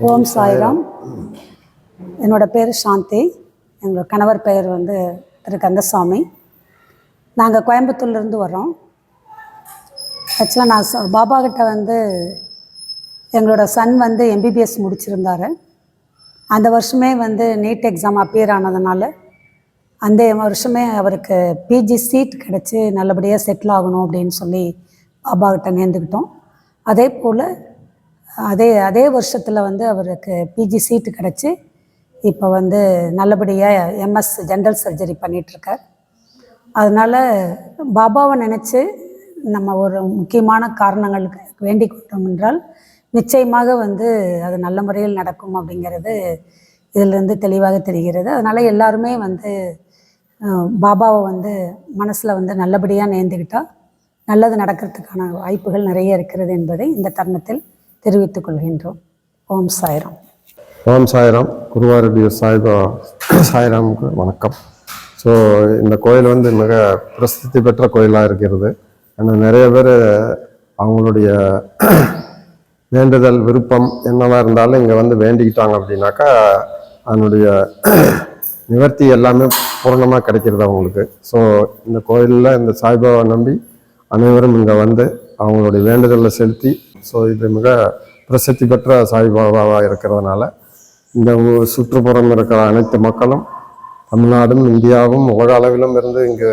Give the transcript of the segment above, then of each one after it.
ஓம் சாய்ராம். என்னோடய பேர் சாந்தி. எங்களோட கணவர் பெயர் திரு கந்தசாமி. நாங்கள் கோயம்புத்தூர்லேருந்து வர்றோம். ஆக்சுவலாக நான் பாபா கிட்ட எங்களோட சன் எம்பிபிஎஸ் முடிச்சிருந்தார். அந்த வருஷமே நீட் எக்ஸாம் அப்பியர் ஆனதுனால அந்த வருஷமே அவருக்கு பிஜி சீட் கிடச்சி நல்லபடியாக செட்டில் ஆகணும் அப்படின்னு சொல்லி பாபா கிட்ட நேர்ந்துக்கிட்டோம். அதே போல் அதே வருஷத்தில் அவருக்கு பிஜி சீட்டு கிடச்சி இப்போ நல்லபடியாக எம்எஸ் ஜென்ரல் சர்ஜரி பண்ணிகிட்ருக்கார். அதனால் பாபாவை நினச்சி நம்ம ஒரு முக்கியமான காரணங்களுக்கு வேண்டிக் கொண்டோம் என்றால் நிச்சயமாக அது நல்ல முறையில் நடக்கும் அப்படிங்கிறது இதிலிருந்து தெளிவாக தெரிகிறது. அதனால் எல்லாருமே பாபாவை மனசில் நல்லபடியாக நேர்ந்துக்கிட்டால் நல்லது நடக்கிறதுக்கான வாய்ப்புகள் நிறைய இருக்கிறது என்பதை இந்த தருணத்தில் தெரிவித்துக் கொள்கின்றோம். ஓம் சாய்ராம். ஓம் சாய்ராம். குருவாரூர் சாய்ராமுக்கு வணக்கம். ஸோ இந்த கோயில் மிக பிரசித்தி பெற்ற கோயிலாக இருக்கிறது. ஆனால் நிறைய பேர் அவங்களுடைய வேண்டுதல் விருப்பம் என்னவா இருந்தாலும் இங்கே வேண்டிக்கிட்டாங்க அப்படின்னாக்கா அதனுடைய நிவர்த்தி எல்லாமே பூர்ணமாக கிடைக்கிறது அவங்களுக்கு. ஸோ இந்த கோயிலில் இந்த சாய்பாபா நம்பி அனைவரும் இங்கே அவங்களுடைய வேண்டுதலை செலுத்தி, ஸோ இது மிக பிரசித்தி பெற்ற சாய்பாபாவாக இருக்கிறதுனால இந்த சுற்றுப்புறம் இருக்கிற அனைத்து மக்களும் தமிழ்நாடும் இந்தியாவும் உலக அளவிலும் இருந்து இங்கு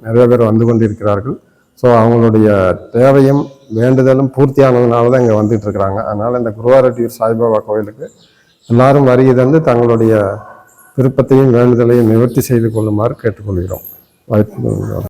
நிறைய பேர் வந்து கொண்டிருக்கிறார்கள். ஸோ அவங்களுடைய தேவையும் வேண்டுதலும் பூர்த்தியானதுனால தான் இங்கே வந்துட்டு இருக்கிறாங்க. அதனால் இந்த குருவாரூர் சாய்பாபா கோயிலுக்கு எல்லாரும் வருகை தந்து தங்களுடைய விருப்பத்தையும் வேண்டுதலையும் நிவர்த்தி செய்து கொள்ளுமாறு கேட்டுக்கொள்கிறோம். வாய்ப்பு